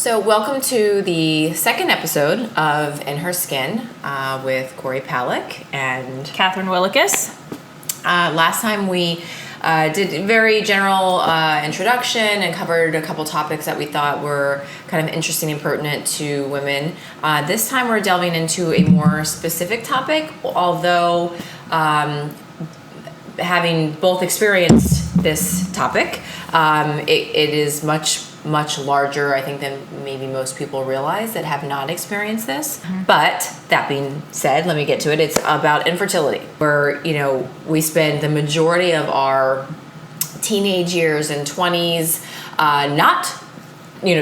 So welcome to the second episode of In Her Skin with Corey Palick and Catherine Willikis. Last time we did a very general introduction and covered a couple topics that we thought were kind of interesting and pertinent to women. This time we're delving into a more specific topic, although having both experienced this topic, it is much larger, I think, than maybe most people realize that have not experienced this. Mm-hmm. But that being said, let me get to it. It's about infertility, where, we spend the majority of our teenage years and 20s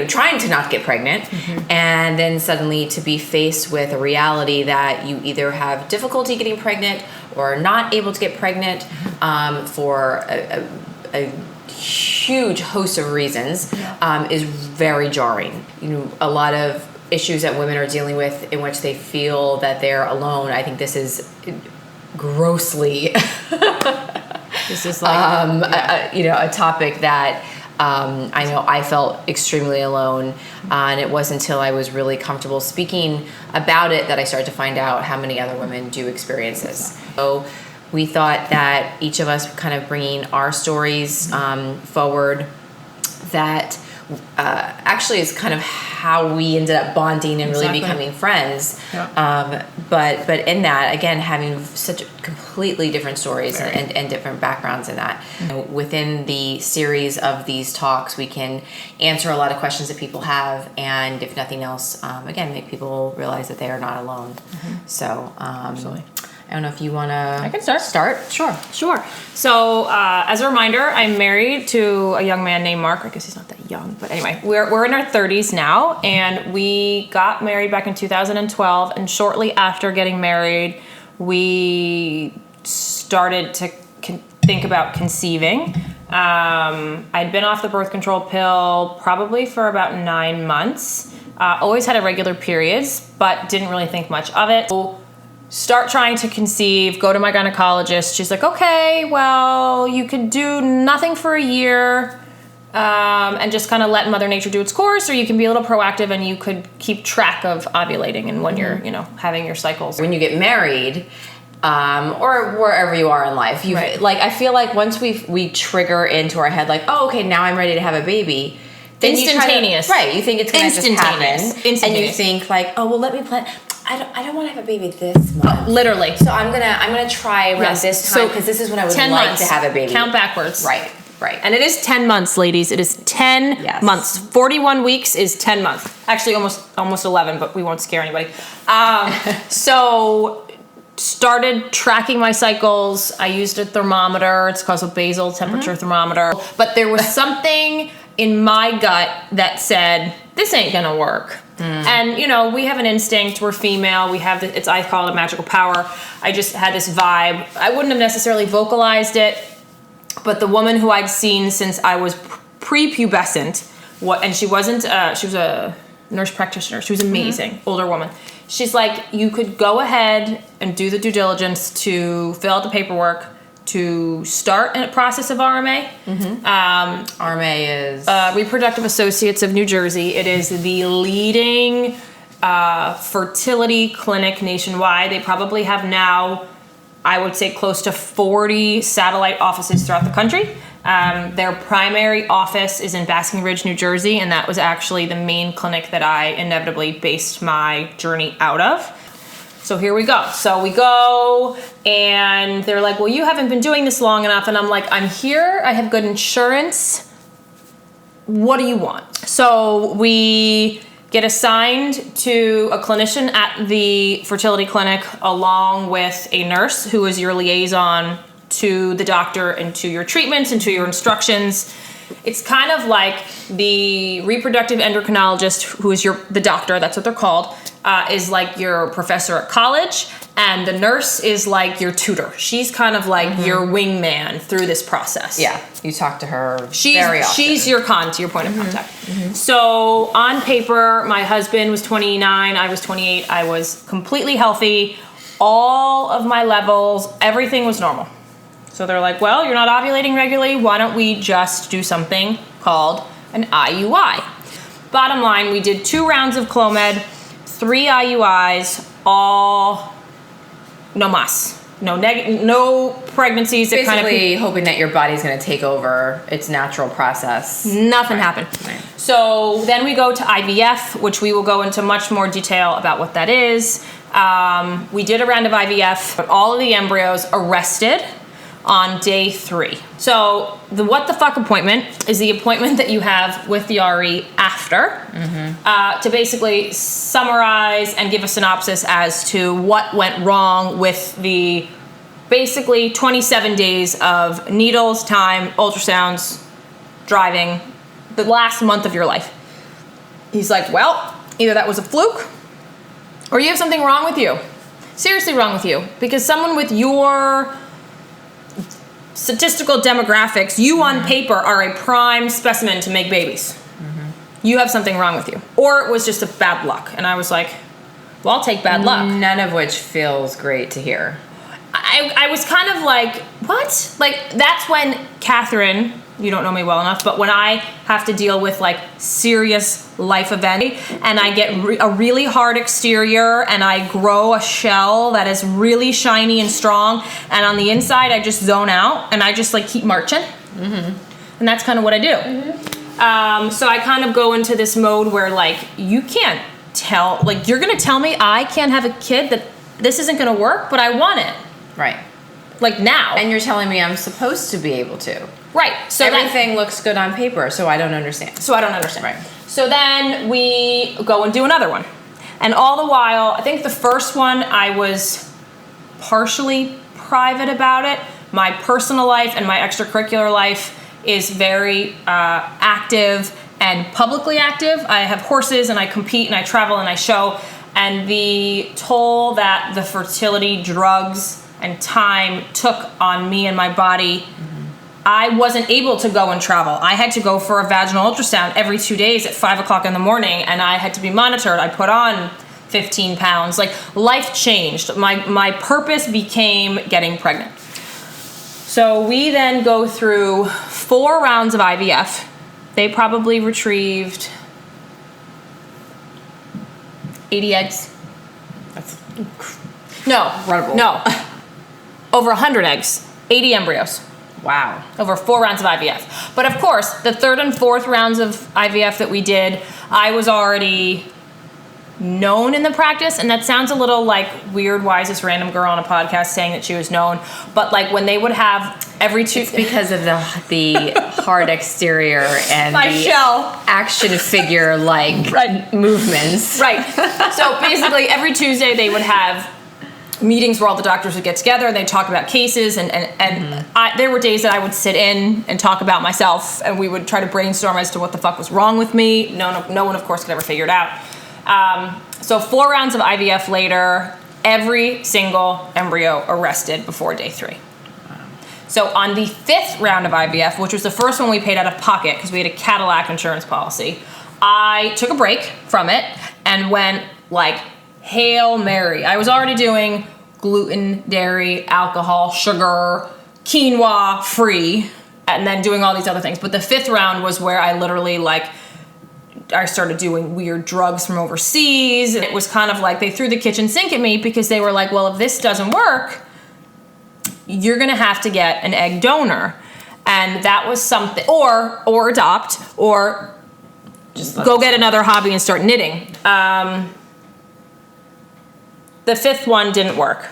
trying to not get pregnant, mm-hmm. and then suddenly to be faced with a reality that you either have difficulty getting pregnant or are not able to get pregnant, mm-hmm. For a huge host of reasons, is very jarring. A lot of issues that women are dealing with in which they feel that they're alone. I think this is grossly this is like a topic that I know I felt extremely alone, and it wasn't until I was really comfortable speaking about it that I started to find out how many other women do experience this. So we thought that each of us kind of bringing our stories forward, that actually is kind of how we ended up bonding and really becoming friends. Yeah. But in that, again, having such completely different stories and different backgrounds in that. Within the series of these talks, we can answer a lot of questions that people have, and if nothing else, again, make people realize that they are not alone. Mm-hmm. So, absolutely. I don't know if you want to... I can start. Sure. So, as a reminder, I'm married to a young man named Mark. I guess he's not that young, but anyway, we're in our 30s now, and we got married back in 2012, and shortly after getting married, we started to think about conceiving. I'd been off the birth control pill probably for about 9 months. Always had irregular periods, but didn't really think much of it. Start trying to conceive, go to my gynecologist. She's like, okay, well, you could do nothing for a year and just kind of let Mother Nature do its course, or you can be a little proactive and you could keep track of ovulating and when you're, having your cycles. When you get married, or wherever you are in life, right. Like, I feel like once we trigger into our head, like, oh, okay, now I'm ready to have a baby. Then instantaneous. You think it's going to just happen. And you think like, oh, well, let me plan. I don't want to have a baby this month. Literally. So I'm gonna try around this time, because this is when I would like to have a baby. Count backwards. Right. And it is 10 months, ladies. It is 10 months. 41 weeks is 10 months. Actually, almost 11, but we won't scare anybody. So started tracking my cycles. I used a thermometer. It's called a basal temperature thermometer. But there was something in my gut that said, this ain't gonna work. And we have an instinct. We're female. We have I call it a magical power. I just had this vibe. I wouldn't have necessarily vocalized it, but the woman who I'd seen since I was prepubescent, and she wasn't. She was a nurse practitioner. She was amazing, older woman. She's like, you could go ahead and do the due diligence to fill out the paperwork to start a process of RMA. Mm-hmm. RMA is? Reproductive Associates of New Jersey. It is the leading fertility clinic nationwide. They probably have now, I would say, close to 40 satellite offices throughout the country. Their primary office is in Basking Ridge, New Jersey, and that was actually the main clinic that I inevitably based my journey out of. So here we go. So we go, and they're like, well, you haven't been doing this long enough. And I'm like, I'm here. I have good insurance. What do you want? So we get assigned to a clinician at the fertility clinic, along with a nurse who is your liaison to the doctor and to your treatments and to your instructions. It's kind of like the reproductive endocrinologist, who is the doctor, that's what they're called, is like your professor at college, and the nurse is like your tutor. She's kind of like your wingman through this process. Yeah, you talk to her very often. She's your to your point of contact. Mm-hmm. So on paper, my husband was 29, I was 28, I was completely healthy. All of my levels, everything was normal. So they're like, well, you're not ovulating regularly. Why don't we just do something called an IUI? bottom line, we did 2 rounds of Clomid, 3 IUIs, all no mas. No pregnancies. Basically hoping that your body's going to take over its natural process. Nothing happened. Right. So then we go to IVF, which we will go into much more detail about what that is. We did a round of IVF, but all of the embryos arrested on day 3. So the what the fuck appointment is the appointment that you have with the RE after to basically summarize and give a synopsis as to what went wrong with the basically 27 days of needles, time, ultrasounds, driving, the last month of your life. He's like, well, either that was a fluke or you have something wrong with you. Seriously wrong with you. Because someone with your statistical demographics, you on paper are a prime specimen to make babies. You have something wrong with you. Or it was just a bad luck. And I was like, well, I'll take bad luck. None of which feels great to hear. I was kind of like, what? Like, that's when Catherine, you don't know me well enough, but when I have to deal with like serious life event and I get a really hard exterior and I grow a shell that is really shiny and strong, and on the inside I just zone out and I just like keep marching. And that's kind of what I do. So I kind of go into this mode where like, you can't tell, like you're gonna tell me I can't have a kid, that this isn't gonna work, but I want it. Right. Like now. And you're telling me I'm supposed to be able to. Right. So everything looks good on paper, so I don't understand. Right. So then we go and do another one. And all the while, I think the first one I was partially private about it. My personal life and my extracurricular life is very active and publicly active. I have horses and I compete and I travel and I show. And the toll that the fertility drugs and time took on me and my body, I wasn't able to go and travel. I had to go for a vaginal ultrasound every 2 days at 5 o'clock in the morning, and I had to be monitored. I put on 15 pounds. Like, life changed. My purpose became getting pregnant. So we then go through 4 rounds of IVF. They probably retrieved 80 eggs. That's incredible. No. Over 100 eggs, 80 embryos. Wow. Over 4 rounds of IVF. But of course, the 3rd and 4th rounds of IVF that we did, I was already known in the practice, and that sounds a little like weird. Why is this random girl on a podcast saying that she was known? But like when they would have every 2... It's because of the hard exterior and my the shell action figure like movements. Right. So basically every Tuesday they would have meetings where all the doctors would get together and they'd talk about cases, and there were days that I would sit in and talk about myself, and we would try to brainstorm as to what the fuck was wrong with me. No one of course could ever figure it out. So 4 rounds of IVF later, every single embryo arrested before day 3. So on the 5th round of IVF, which was the first one we paid out of pocket because we had a Cadillac insurance policy, I took a break from it and went like Hail Mary. I was already doing gluten, dairy, alcohol, sugar, quinoa free, and then doing all these other things. But the 5th round was where I literally I started doing weird drugs from overseas. And it was kind of like they threw the kitchen sink at me because they were like, well, if this doesn't work, you're going to have to get an egg donor. And that was something, or adopt, or just go get another hobby and start knitting. The 5th one didn't work.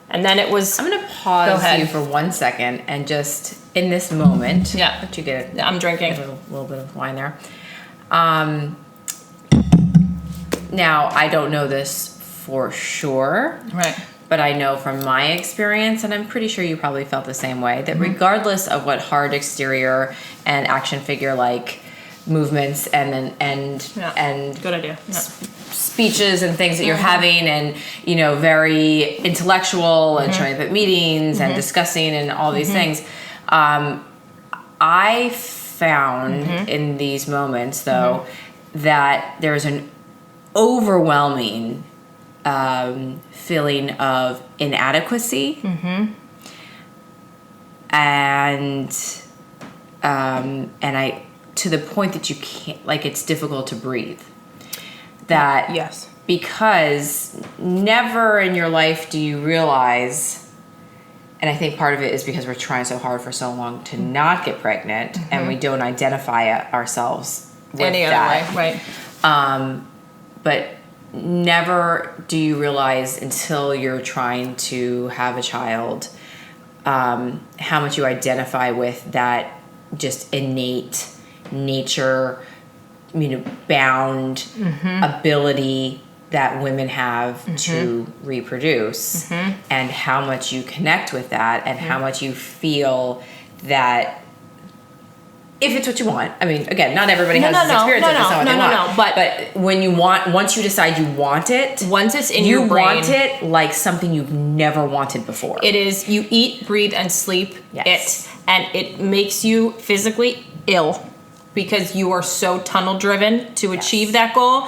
And then it was... I'm going to pause you for 1 second and just, in this moment... Yeah. Let you get it. I'm drinking. A little bit of wine there. Now, I don't know this for sure. Right. But I know from my experience, and I'm pretty sure you probably felt the same way, that regardless of what hard exterior and action figure like movements and good idea. Yeah. Speeches and things that you're having, and very intellectual and showing up at meetings and discussing and all these things, I found in these moments though that there's an overwhelming feeling of inadequacy and I to the point that you can't, like, it's difficult to breathe. That yes, because never in your life do you realize, and I think part of it is because we're trying so hard for so long to not get pregnant, and we don't identify ourselves with any that. other way, right? But never do you realize until you're trying to have a child how much you identify with that just innate nature, bound ability that women have to reproduce, and how much you connect with that, and how much you feel that if it's what you want. I mean, again, not everybody has this experience. But when you once you decide you want it, once it's in your brain, you want it like something you've never wanted before. It is. You eat, breathe, and sleep it, and it makes you physically ill because you are so tunnel driven to achieve that goal.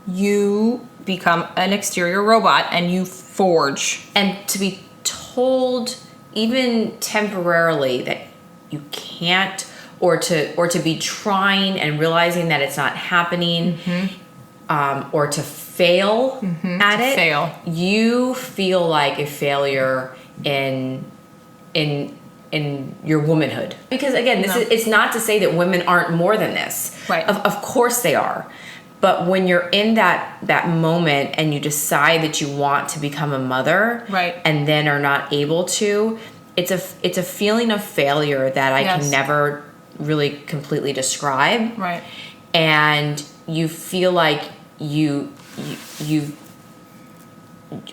You become an exterior robot, and you forge. And to be told, even temporarily, that you can't. Or to be trying and realizing that it's not happening, or to fail at it, you feel like a failure in your womanhood. Because again, it's not to say that women aren't more than this. Right. Of course they are. But when you're in that moment and you decide that you want to become a mother, right, and then are not able to, it's a feeling of failure that I can never really completely describe. Right. And you feel like you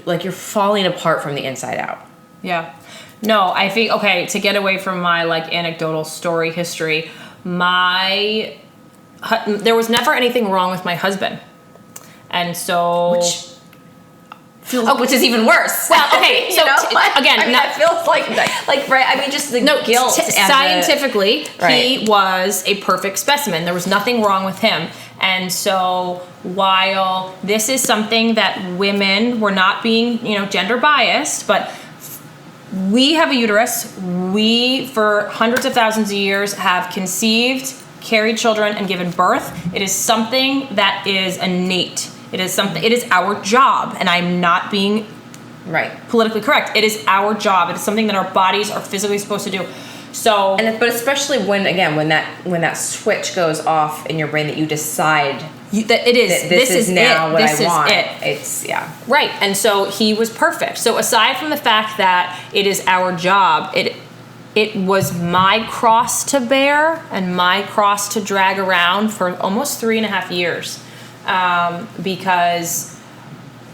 like you're falling apart from the inside out. Yeah. No, I think, okay, to get away from my like anecdotal story history, there was never anything wrong with my husband. And so which is even worse. Well, okay, so again, that feels like right. I mean, just the guilt. Scientifically, he was a perfect specimen. There was nothing wrong with him. And so, while this is something that women, were not being, gender biased, but we have a uterus. We, for hundreds of thousands of years, have conceived, carried children, and given birth. It is something that is innate. It is our job, and I'm not being politically correct. It is our job. It is something that our bodies are physically supposed to do. So, but especially when that switch goes off in your brain, that you decide that it is this is now what I want. It's right. And so he was perfect. So aside from the fact that it is our job, it was my cross to bear and my cross to drag around for almost 3.5 years. Because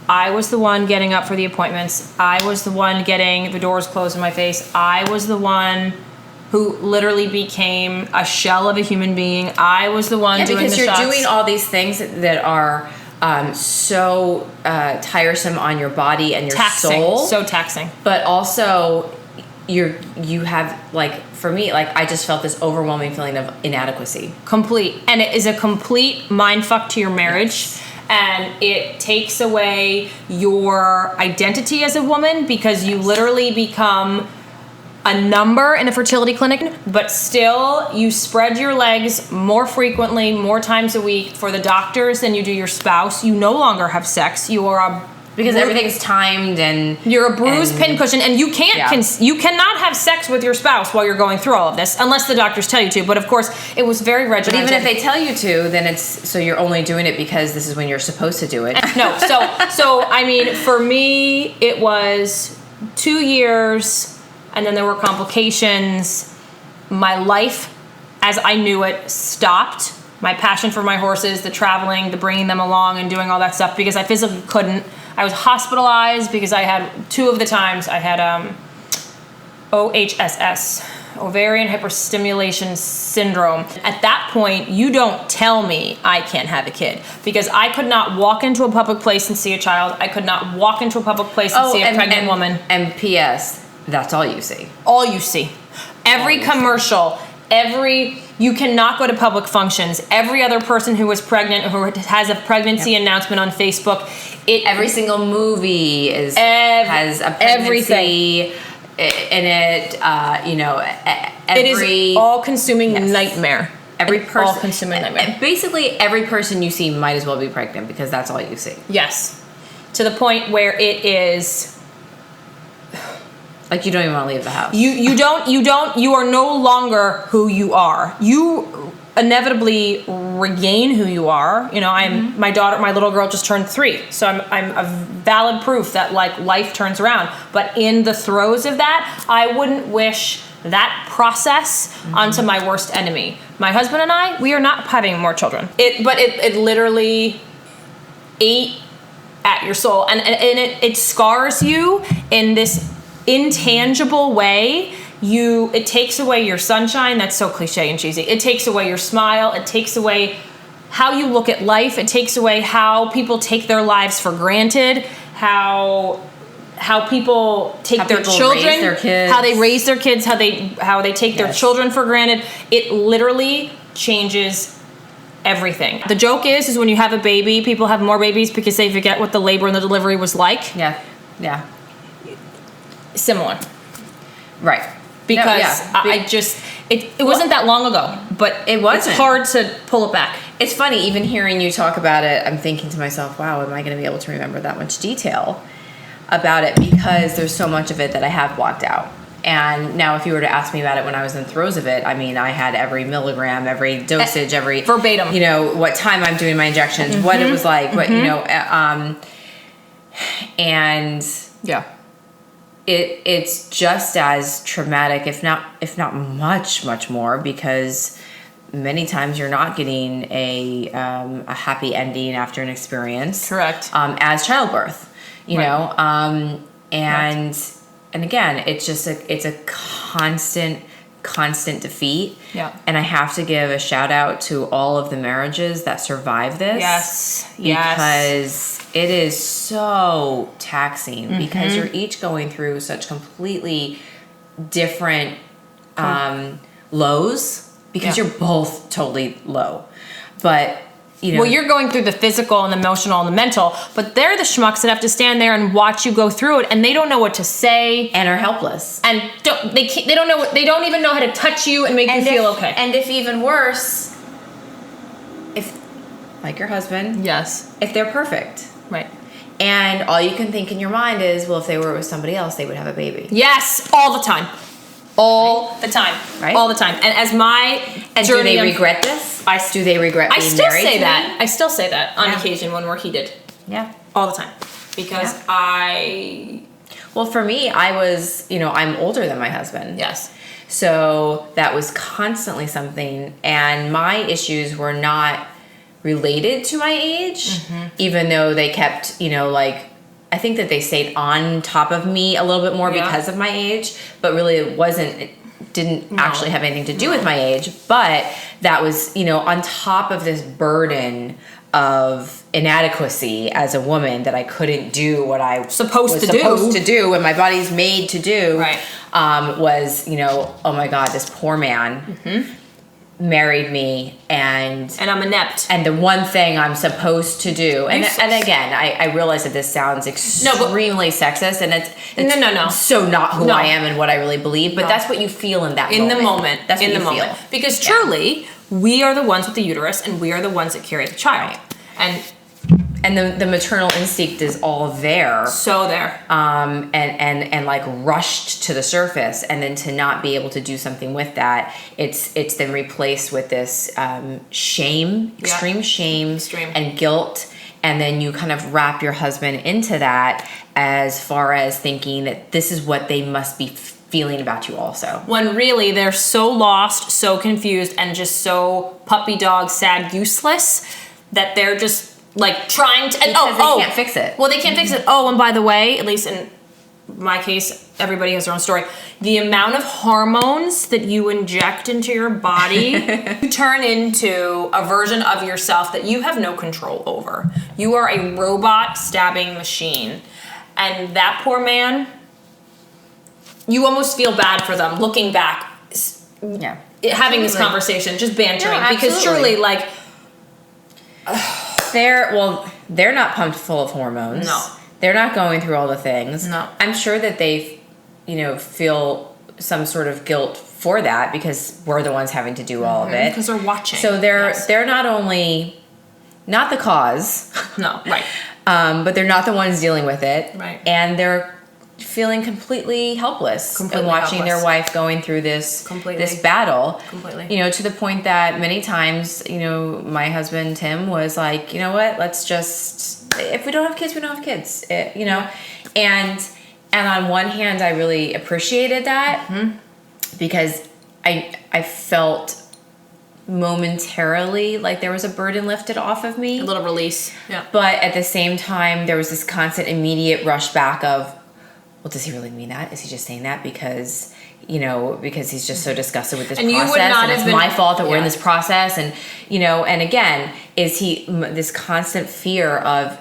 I was the one getting up for the appointments. I was the one getting the doors closed in my face. I was the one who literally became a shell of a human being. I was the one doing the shots. Because you're doing all these things that are so tiresome on your body and your soul. So taxing. But also, you have, like, for me, like, I just felt this overwhelming feeling of inadequacy. Complete. And it is a complete mindfuck to your marriage. And it takes away your identity as a woman, because you literally become a number in a fertility clinic, but still you spread your legs more frequently, more times a week for the doctors than you do your spouse. You no longer have sex. You are because everything's timed, and you're a bruised pincushion, and you can't you cannot have sex with your spouse while you're going through all of this unless the doctors tell you to. But of course, it was very regimented. But even if they tell you to, then it's so you're only doing it because this is when you're supposed to do it. No, so I mean, for me, it was 2 years. And then there were complications. My life, as I knew it, stopped. My passion for my horses, the traveling, the bringing them along and doing all that stuff, because I physically couldn't. I was hospitalized because I had 2 of the times I had OHSS, ovarian hyperstimulation syndrome. At that point, you don't tell me I can't have a kid, because I could not walk into a public place and see a child. I could not walk into a public place and see a pregnant woman. And P.S., that's all you see. All you see. Every commercial, you cannot go to public functions. Every other person who is pregnant, who has a pregnancy announcement on Facebook, every single movie has a pregnancy in it. It is all-consuming nightmare. Every person, all-consuming nightmare. Basically, every person you see might as well be pregnant because that's all you see. Yes, to the point where it is like you don't even want to leave the house. You are no longer who you are. You inevitably regain who you are. You know, my little girl just turned 3, so I'm a valid proof that like life turns around. But in the throes of that, I wouldn't wish that process onto my worst enemy. My husband and I, we are not having more children. It literally ate at your soul, and it scars you in this intangible way. It takes away your sunshine. That's so cliche and cheesy. It takes away your smile. It takes away how you look at life. It takes away how people take their lives for granted. How people take their children, raise their kids. How they raise their kids, how they take their children for granted. It literally changes everything. The joke is when you have a baby, people have more babies because they forget what the labor and the delivery was like. Yeah. Similar. Right. Because it wasn't that long ago, but it wasn't. It's hard to pull it back. It's funny, even hearing you talk about it, I'm thinking to myself, wow, am I going to be able to remember that much detail about it? Because there's so much of it that I have blocked out. And now if you were to ask me about it when I was in the throes of it, I mean, I had every milligram, every dosage, every... Verbatim. You know, what time I'm doing my injections, what it was like, what, you know, and... Yeah. It's just as traumatic, if not much more, because many times you're not getting a happy ending after an experience. Correct. As childbirth, you know, and Correct. and again, it's a constant defeat. Yeah. And I have to give a shout out to all of the marriages that survived this. Yes. Because it is so taxing because you're each going through such completely different lows because you're both totally low. But, you know. Well, you're going through the physical and the emotional and the mental, but they're the schmucks that have to stand there and watch you go through it, and they don't know what to say and are helpless. And they don't even know how to touch you and make you feel okay. And if even worse, if like your husband, yes, if they're perfect. Right. And all you can think in your mind is, well, if they were with somebody else, they would have a baby. Yes, all the time. All the time. Right? All the time. And as my journey... Do they regret this? Do they regret being married? I still say that on occasion when we're heated. Yeah. All the time. Because Well, for me, I was, you know, I'm older than my husband. Yes. So that was constantly something. And my issues were not related to my age, even though they kept, you know, like, I think that they stayed on top of me a little bit more because of my age, but really it didn't actually have anything to do with my age. But that was, you know, on top of this burden of inadequacy as a woman that I couldn't do what I was supposed to do and my body's made to do, was, you know, oh my God, this poor man married me and I'm inept. And the one thing I'm supposed to do. And again, I realize that this sounds extremely sexist and it's no. so not who I am and what I really believe, but that's what you feel in that moment. In the moment. That's what in you the feel. moment. Because truly, we are the ones with the uterus and we are the ones that carry the child. And the maternal instinct is all there. So there. And like rushed to the surface, and then to not be able to do something with that, it's then replaced with this shame, extreme shame and guilt, and then you kind of wrap your husband into that as far as thinking that this is what they must be feeling about you also. When really they're so lost, so confused, and just so puppy dog sad useless that they're just like trying to, and because they can't fix it. Well, they can't fix it. Oh, and by the way, at least in my case, everybody has their own story. The amount of hormones that you inject into your body, you turn into a version of yourself that you have no control over. You are a robot stabbing machine. And that poor man, you almost feel bad for them looking back, having this conversation, just bantering. No, because truly, like, they're not pumped full of hormones. No. They're not going through all the things. No. I'm sure that they, you know, feel some sort of guilt for that because we're the ones having to do all of it. Because they're watching. So they're not only not the cause. No, right. But they're not the ones dealing with it. Right. And they're feeling completely helpless and watching their wife going through this battle. Completely. You know, to the point that many times, you know, my husband Tim was like, you know what, let's just, if we don't have kids, we don't have kids. You know? And on one hand, I really appreciated that because I felt momentarily like there was a burden lifted off of me. A little release. Yeah. But at the same time, there was this constant immediate rush back of, well, does he really mean that? Is he just saying that because, you know, because he's just so disgusted with this and process you would not and have it's been, my fault that we're in this process? And, you know, and again, is he this constant fear of,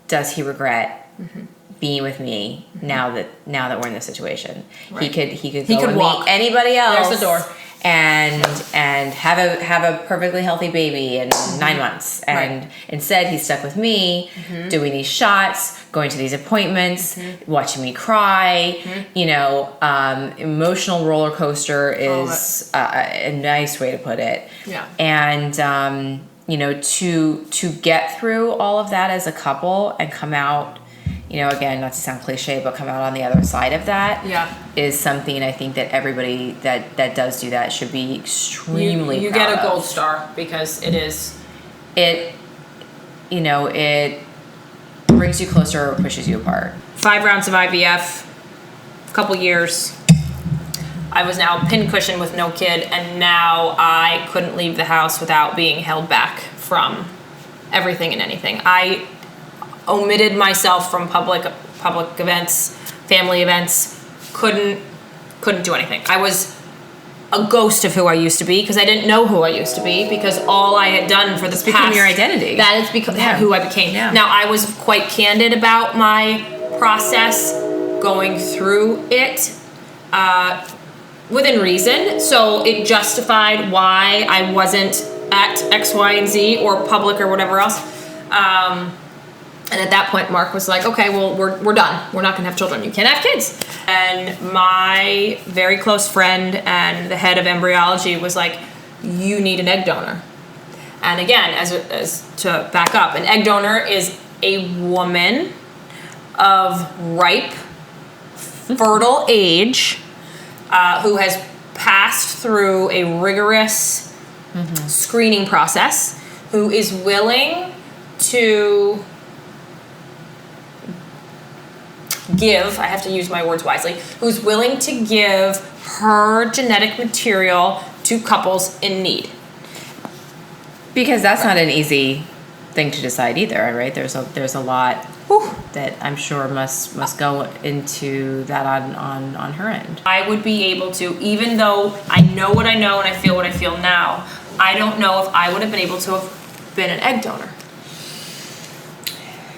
does he regret being with me now that we're in this situation? Right. He could go and walk meet anybody else. There's the door. And have a perfectly healthy baby in 9 months. And instead he's stuck with me, doing these shots, going to these appointments, watching me cry. You know, emotional roller coaster is a nice way to put it. Yeah. And you know, to get through all of that as a couple and come out, you know, again, not to sound cliche, but come out on the other side of that is something I think that everybody that does do that should be extremely you proud get a of. gold star because it you know, it brings you closer or pushes you apart. 5 rounds of IVF, a couple years. I was now pincushion with no kid, and now I couldn't leave the house without being held back from everything and anything. I omitted myself from public events, family events, couldn't do anything. I was a ghost of who I used to be because I didn't know who I used to be because all I had done for the past... become your identity. That is because who I became. Yeah. Now, I was quite candid about my process going through it within reason, so it justified why I wasn't at X, Y, and Z or public or whatever else. And at that point, Mark was like, okay, well, we're done. We're not going to have children. You can't have kids. And my very close friend and the head of embryology was like, you need an egg donor. And again, as to back up, an egg donor is a woman of ripe, fertile age who has passed through a rigorous screening process, who is willing to give, I have to use my words wisely, who's willing to give her genetic material to couples in need. Because that's not an easy thing to decide either, right? There's a lot that I'm sure must go into that on her end. I would be able to, even though I know what I know and I feel what I feel now, I don't know if I would have been able to have been an egg donor.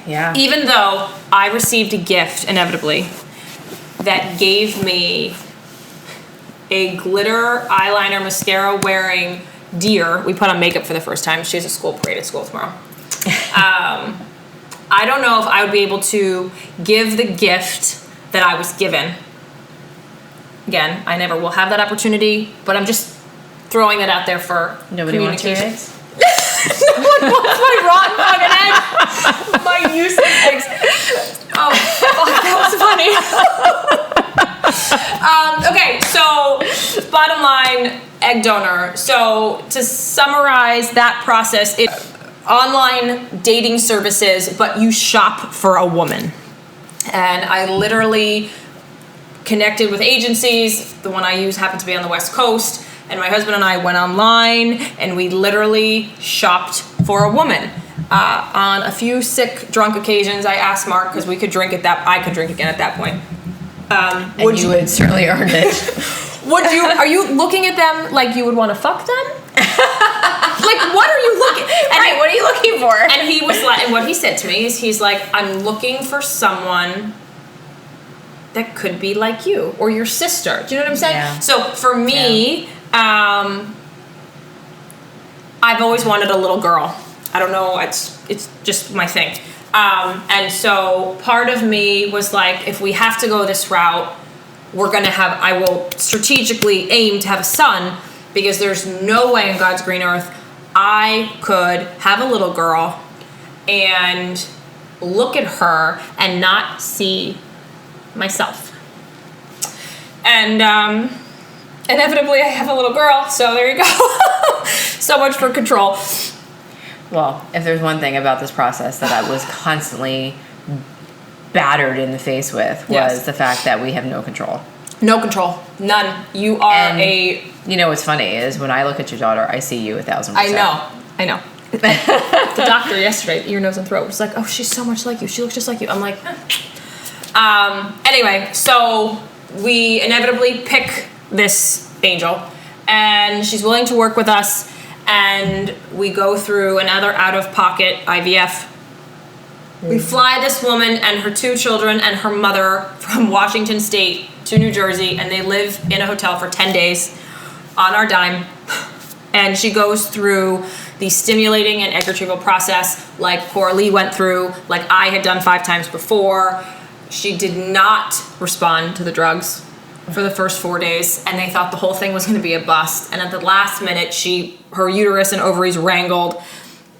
Yeah. Even though I received a gift, inevitably, that gave me a glitter eyeliner mascara wearing deer. We put on makeup for the first time. She has a school parade at school tomorrow. I don't know if I would be able to give the gift that I was given. Again, I never will have that opportunity, but I'm just throwing that out there for communication. No one wants my rotten fucking egg. My useless eggs. Oh, fuck, that was funny. Okay, so bottom line, egg donor. So to summarize that process, it's online dating services, but you shop for a woman. And I literally connected with agencies. The one I use happened to be on the West Coast. And my husband and I went online and we literally shopped for a woman. On a few sick, drunk occasions, I asked Mark, because I could drink again at that point. And you would certainly earn it. Are you looking at them like you would want to fuck them? Like, what are you looking? And what are you looking for? And he was like, and what he said to me is, he's like, I'm looking for someone that could be like you or your sister. Do you know what I'm saying? Yeah. So for me, I've always wanted a little girl. I don't know, it's just my thing. And so part of me was like, if we have to go this route, I will strategically aim to have a son, because there's no way in God's green earth I could have a little girl and look at her and not see myself. And inevitably I have a little girl, so there you go. So much for control. Well, if there's one thing about this process that I was constantly battered in the face with, was the fact that we have no control. No control. None. You are You know what's funny is when I look at your daughter, I see you 1,000%. I know. The doctor yesterday, ear, nose, and throat, was like, oh, she's so much like you. She looks just like you. I'm like, Anyway, so we inevitably pick this angel, and she's willing to work with us, and we go through another out-of-pocket IVF. We fly this woman and her 2 children and her mother from Washington State to New Jersey, and they live in a hotel for 10 days on our dime. And she goes through the stimulating and egg retrieval process like poor Lee went through, like I had done 5 times before. She did not respond to the drugs for the first 4 days, and they thought the whole thing was going to be a bust. And at the last minute, her uterus and ovaries wrangled,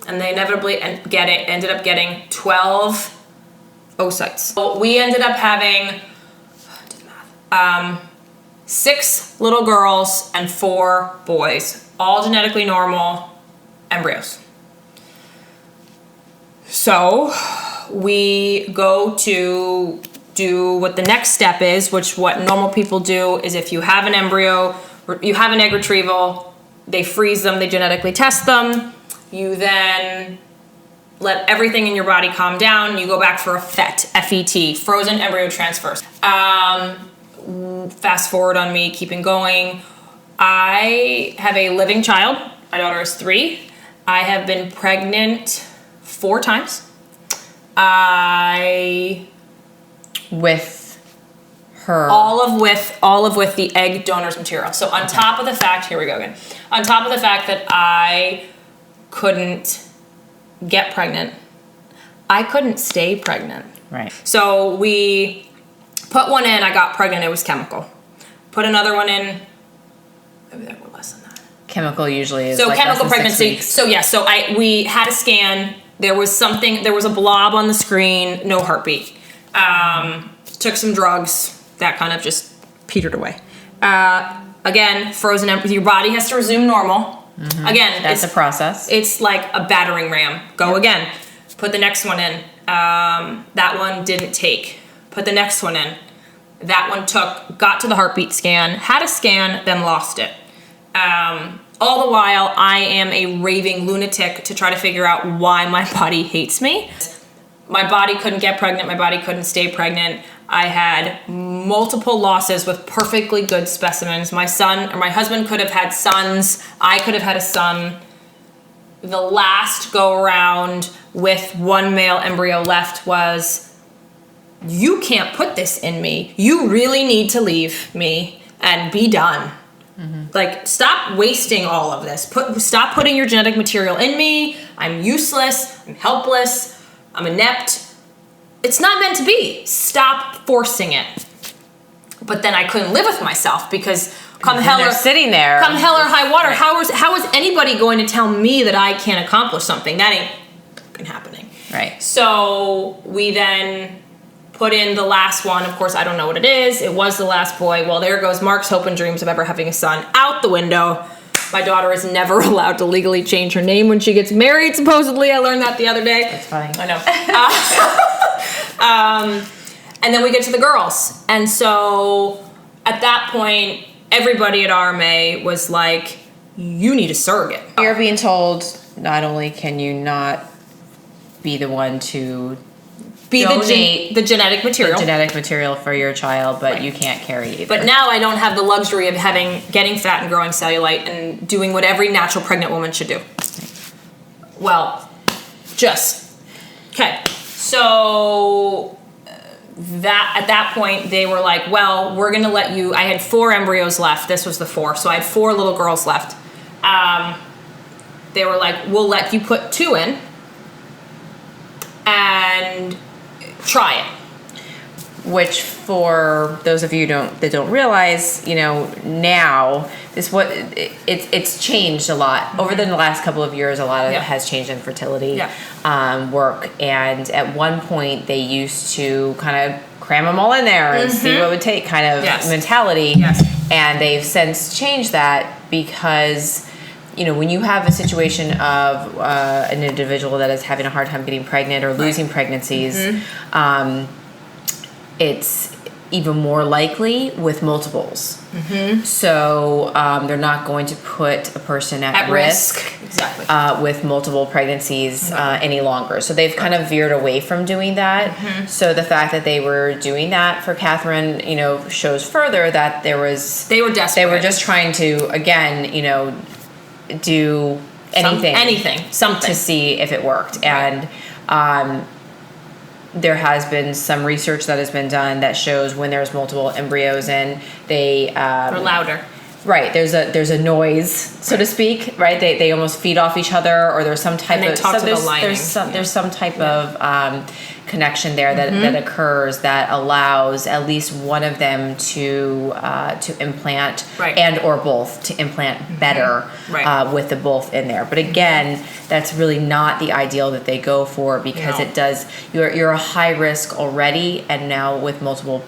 and they inevitably ended up getting 12 oocytes. So we ended up having 6 little girls and 4 boys, all genetically normal embryos. So we go to do what the next step is, which what normal people do is if you have an embryo, you have an egg retrieval, they freeze them, they genetically test them, you then let everything in your body calm down, you go back for a FET, F-E-T, frozen embryo transfers. Fast forward on me, keeping going. I have a living child. My daughter is 3. I have been pregnant 4 times. With her. All of with the egg donor's material. So on top of the fact, here we go again. On top of the fact that I couldn't get pregnant, I couldn't stay pregnant. Right. So we put one in, I got pregnant, it was chemical. Put another one in, maybe there were less than that. Chemical usually is so like chemical less than 6 pregnancy. weeks. So yeah, so we had a scan. There was a blob on the screen, no heartbeat. Took some drugs, that kind of just petered away. Again, frozen empty. Your body has to resume normal. Mm-hmm. Again, that's a process. It's like a battering ram. Go again. Put the next one in. That one didn't take. Put the next one in. That one took. Got to the heartbeat scan. Had a scan, then lost it. All the while, I am a raving lunatic to try to figure out why my body hates me. My body couldn't get pregnant. My body couldn't stay pregnant. I had multiple losses with perfectly good specimens. My husband could have had sons. I could have had a son. The last go around with 1 male embryo left was, you can't put this in me. You really need to leave me and be done. Mm-hmm. Like, stop wasting all of this. Stop putting your genetic material in me. I'm useless. I'm helpless. I'm inept. It's not meant to be. Stop forcing it. But then I couldn't live with myself because come hell or sitting there. Come hell or high water. Right. How is anybody going to tell me that I can't accomplish something? That ain't fucking happening. Right. So we then put in the last one. Of course, I don't know what it is. It was the last boy. Well, there goes Mark's hope and dreams of ever having a son out the window. My daughter is never allowed to legally change her name when she gets married, supposedly. I learned that the other day. That's funny. I know. And then we get to the girls. And so at that point, everybody at RMA was like, you need a surrogate. You're being told not only can you not be the one to be the genetic material for your child, but you can't carry either. But now I don't have the luxury of getting fat and growing cellulite and doing what every natural pregnant woman should do. Well, okay. So that at that point they were like, well, we're gonna let you. I had 4 embryos left. This was the 4, so I had 4 little girls left. They were like, we'll let you put 2 in and try it. which for those of you that don't realize, now it's changed a lot over the last couple of years. A lot of it has changed in fertility work, and at one point they used to kind of cram them all in there and see what it would take kind of mentality, and they've since changed that because when you have a situation of an individual that is having a hard time getting pregnant or losing pregnancies, it's even more likely with multiples. So they're not going to put a person at risk with multiple pregnancies any longer. So they've kind of veered away from doing that. So the fact that they were doing that for Catherine, shows further that they were desperate. They were just trying to, again, do something to see if it worked. And there has been some research that has been done that shows when there's multiple embryos and they're louder. Right, there's a noise, so to speak. Right, they almost feed off each other, or there's some type of there's some type of connection there that occurs that allows at least one of them to implant and or both to implant better with the both in there. But again, that's really not the ideal that they go for, because it does you're a high risk already, and now with multiple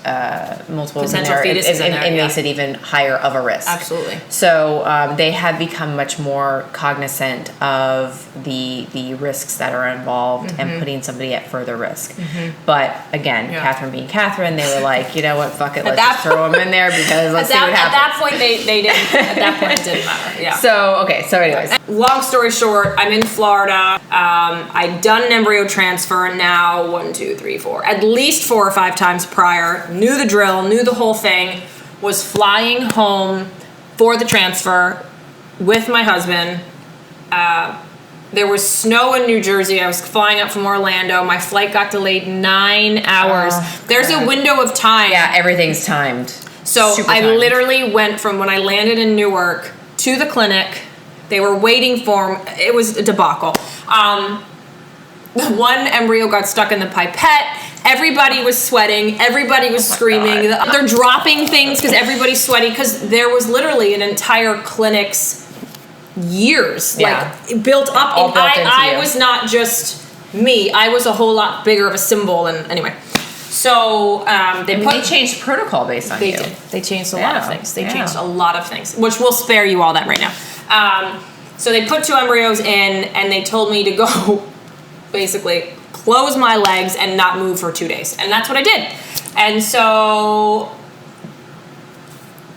potential fetuses it makes it even higher of a risk. Absolutely. So they have become much more cognizant of the risks that are involved and putting somebody at further risk. But again, Catherine being Catherine, they were like, you know what, fuck it, let's just throw them in there because let's see what happens. At that point, they didn't. At that point, it didn't matter. Yeah. So anyways, long story short, I'm in Florida. I'd done an embryo transfer now 1, 2, 3, 4, at least 4 or 5 times prior. Knew the drill, knew the whole thing. Was flying home for the transfer with my husband. There was snow in New Jersey. I was flying up from Orlando. My flight got delayed 9 hours. There's a window of time. Yeah, everything's timed. So I literally went from when I landed in Newark to the clinic. They were waiting for me. It was a debacle. One embryo got stuck in the pipette. Everybody was sweating. Everybody was screaming. They're dropping things because everybody's sweating, because there was literally an entire clinic's years built up. All built into I you. was not just me. I was a whole lot bigger of a symbol. And anyway, so they changed protocol based on you. They did. They changed a lot of things. They changed a lot of things, which we'll spare you all that right now. So they put 2 embryos in, and they told me to go basically close my legs and not move for 2 days. And that's what I did. And so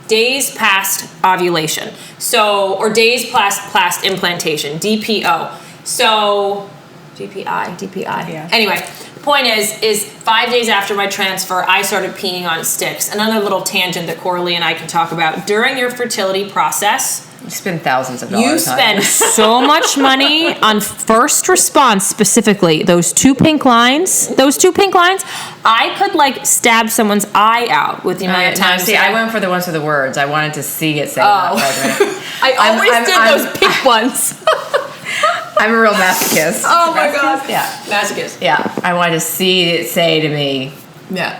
days past ovulation. Or days past implantation, DPO. So DPI. Yeah. Anyway, the point is 5 days after my transfer, I started peeing on sticks. Another little tangent that Coralie and I can talk about. During your fertility process, you spend thousands of dollars. You spend so much money on first response, specifically those 2 pink lines. I could stab someone's eye out with the amount of time. See, I went for the ones with the words. I wanted to see it say that. I always did those pink ones. I'm a real masochist. Oh my god. Yeah. Masochist. Yeah. I wanted to see it say to me. Yeah.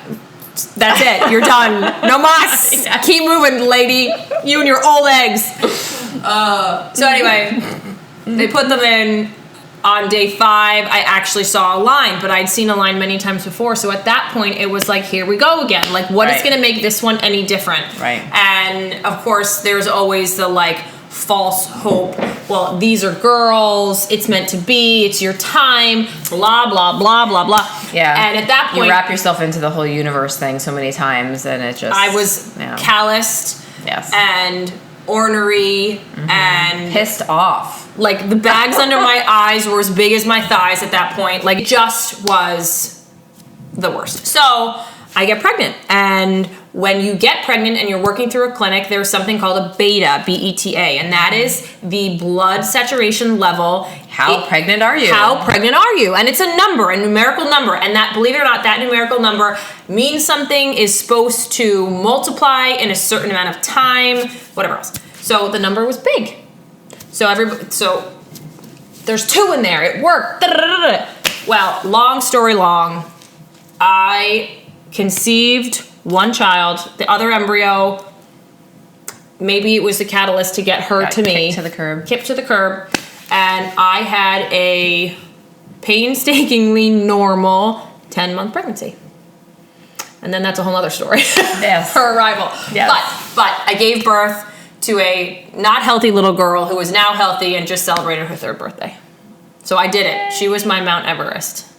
That's it. You're done. No mas. Keep moving, lady. You and your old eggs. So anyway, they put them in. On day 5, I actually saw a line, but I'd seen a line many times before. So at that point, it was like, here we go again. What is going to make this one any different? Right. And of course, there's always the false hope. Well, these are girls. It's meant to be. It's your time. Blah, blah, blah, blah, blah. Yeah. And at that point, you wrap yourself into the whole universe thing so many times, and it just... I was calloused. Yes. And ornery and... pissed off. The bags under my eyes were as big as my thighs at that point. It just was the worst. So I get pregnant. And when you get pregnant and you're working through a clinic, there's something called a beta, B-E-T-A. And that is the blood saturation level. How pregnant are you? How pregnant are you? And it's a number, a numerical number. And that, believe it or not, that numerical number means something is supposed to multiply in a certain amount of time, whatever else. So the number was big. So there's 2 in there. It worked. Well, long story long, I conceived one child. The other embryo, maybe it was the catalyst to get her Got to me. kicked to the curb. Kicked to the curb. And I had a painstakingly normal 10-month pregnancy. And then that's a whole other story. Yes. Her arrival. Yes. But I gave birth to a not healthy little girl who is now healthy and just celebrated her 3rd birthday. So I did it. She was my Mount Everest.